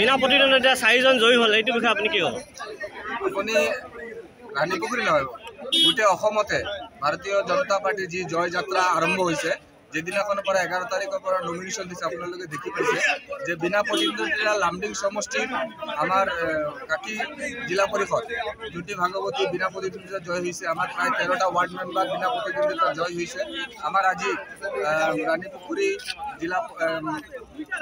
বিনা প্ৰতিদ্বন্দ্বিতা 4জন জয়ী হ'ল, এইটো বিষয়ে আপুনি কি ক'ব? আপুনি ৰাণীপুখুৰী নহয়, গোটেই অসমতে ভাৰতীয় জনতা পাৰ্টিৰ যি জয় যাত্ৰা আৰম্ভ হৈছে, যেদিনাখনৰ পৰা 11 তাৰিখৰ পৰা নমিনেশ্যন দিছে, আপোনালোকে দেখি পাইছে যে বিনা প্ৰতিদ্বন্দ্বিতা লামডিং সমষ্টিৰ আমাৰ কাকি জিলা পৰিষদ জ্যোতি ভাগৱতী বিনা প্ৰতিদ্বন্দ্বিতা জয় হৈছে। আমাৰ প্ৰায় 13টা ৱাৰ্ড মেম্বাৰ বিনা প্ৰতিদ্বন্দ্বিতা জয় হৈছে। আমাৰ আজি ৰাণীপুখুৰী জিলা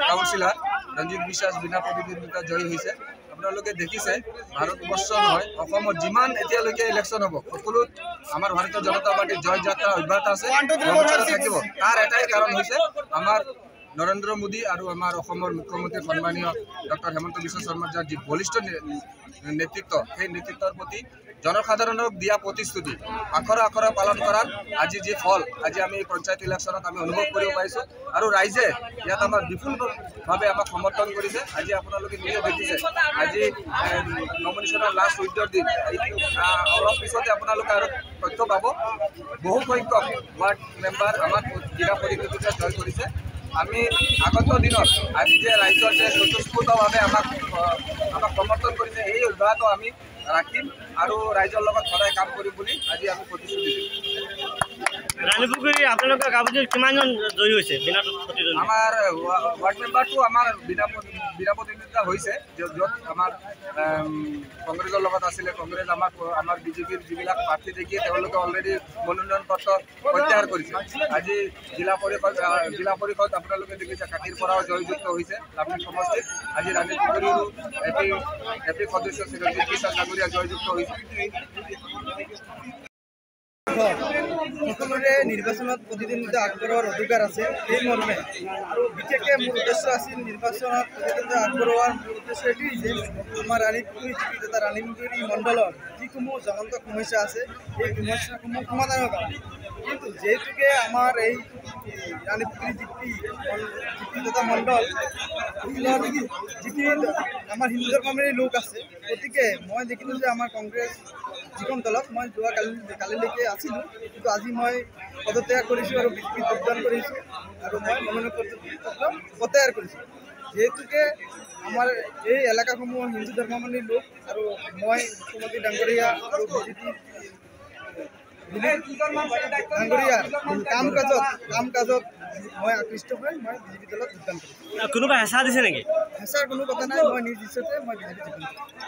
কাউন্সিলাৰ ৰঞ্জিত বিশ্বাস বিনা প্ৰতিদ্বন্দ্বিতা জয় হৈছে। আপোনালোকে দেখিছে ভাৰতবৰ্ষ নহয়, অসমত যিমান এতিয়ালৈকে ইলেকশ্যন হ'ব সকলো আমাৰ ভাৰতীয় জনতা পাৰ্টিৰ জয় যাত্ৰা অব্যাহত আছে, থাকিব। তাৰ এটাই কাৰণ হৈছে আমাৰ নৰেন্দ্ৰ মোদী আৰু আমাৰ অসমৰ মুখ্যমন্ত্ৰী সন্মানীয় ডক্টৰ হেমন্ত বিশ্ব শৰ্মাৰ যাৰ যি বলিষ্ঠ নেতৃত্ব, সেই নেতৃত্বৰ প্ৰতি জনসাধাৰণক দিয়া প্ৰতিশ্ৰুতি আখৰা আখৰা পালন কৰাৰ আজি যি ফল, আজি আমি পঞ্চায়ত ইলেকশ্যনত আমি অনুভৱ কৰিব পাৰিছোঁ। আৰু ৰাইজে ইয়াত আমাৰ বিপুলভাৱে আমাক সমৰ্থন কৰিছে। আজি আপোনালোকে নিজে দেখিছে, আজি নমিনেশ্যনৰ লাষ্ট উইথড্ৰৰ দিন, অলপ পিছতে আপোনালোকে আৰু তথ্য পাব। বহু সংখ্যক ৱাৰ্ড মেম্বাৰ আমাৰ জিলা প্ৰতিনিধিত্ব জয় কৰিছে। আমি আগত দিনত আজি যে ৰাইজৰ যে স্বতঃস্ফূৰ্তভাৱে আমাক সমৰ্থন কৰিছে, এই অব্যাহত আমি ৰাখিম আৰু ৰাইজৰ লগত সদায় কাম কৰিম বুলি আজি আমি প্ৰতিশ্ৰুতি দিম। ৰাণীপুখুৰী আপোনালোকৰ গাঁৱত কিমানজন জয়ী হৈছে বিনা প্ৰতিদ্বন্দ্বিতা? আমাৰ ৱাৰ্ড মেম্বাৰটো আমাৰ বিনা প্ৰতিদ্বন্দ্বিতা হৈছে, য'ত আমাৰ কংগ্ৰেছৰ লগত আছিলে। কংগ্ৰেছ আমাৰ বিজেপিৰ যিবিলাক প্ৰাৰ্থী দেখিয়ে তেওঁলোকে অলৰেডি মনোনয়ন পত্ৰ প্ৰত্যাহাৰ কৰিছে। আজি জিলা পৰিষদ আপোনালোকে দেখিছে কাটিৰ পৰাও জয়যুক্ত হৈছে লামডিং সমষ্টিত। আজি ৰাণীপুখুৰীৰো এপি সদস্য চিৰঞ্জিত বিশ্বাস ডাঙৰীয়া জয়যুক্ত হৈছে। সকলোৰে নিৰ্বাচনত প্ৰতিদ্বন্দ্বিতা আগবঢ়োৱাৰ অধিকাৰ আছে, এই মৰ্মে আৰু বিশেষকৈ মোৰ উদ্দেশ্য আছিল নিৰ্বাচনত প্ৰতিদ্বন্দ্বিতা আগবঢ়োৱাৰ মোৰ উদ্দেশ্য এটি যে আমাৰ ৰাণীপুখুৰী তথা ৰাণীপুখুৰী মণ্ডলৰ যিসমূহ জ্বলন্ত সমস্যা আছে, এই সমস্যাসমূহ সমাধানৰ কাৰণে। কিন্তু যিহেতুকে আমাৰ এই ৰাণীপুখুৰী জিপি তথা মণ্ডল যিখিনি আমাৰ হিন্দু ধৰ্মাৱলম্বী লোক আছে, গতিকে মই দেখিলোঁ যে আমাৰ কংগ্ৰেছ যিখন দলত মই যোৱা কালিলৈকে আছিলোঁ, কিন্তু আজি মই পদত্যাগ কৰিছোঁ আৰু বিজেপিত যোগদান কৰিছোঁ আৰু মই মনোনয়ন পত্ৰ প্ৰত্যাহাৰ কৰিছোঁ। যিহেতুকে আমাৰ এই এলেকাসমূহ হিন্দু ধৰ্মাৱলম্বী লোক আৰু মই মুখ্যমন্ত্ৰী ডাঙৰীয়া আৰু বিজেপি ডাঙৰীয়াৰ কাম কাজত মই আকৃষ্ট হৈ মই বিজেপি দলত যোগদান কৰিছোঁ। কোনোবা হেঁচা দিছে নেকি? হেঁচাৰ কোনো কথা নাই, মই নিজ ইচ্ছাতে মই বিজেপি যোগদান কৰিছোঁ।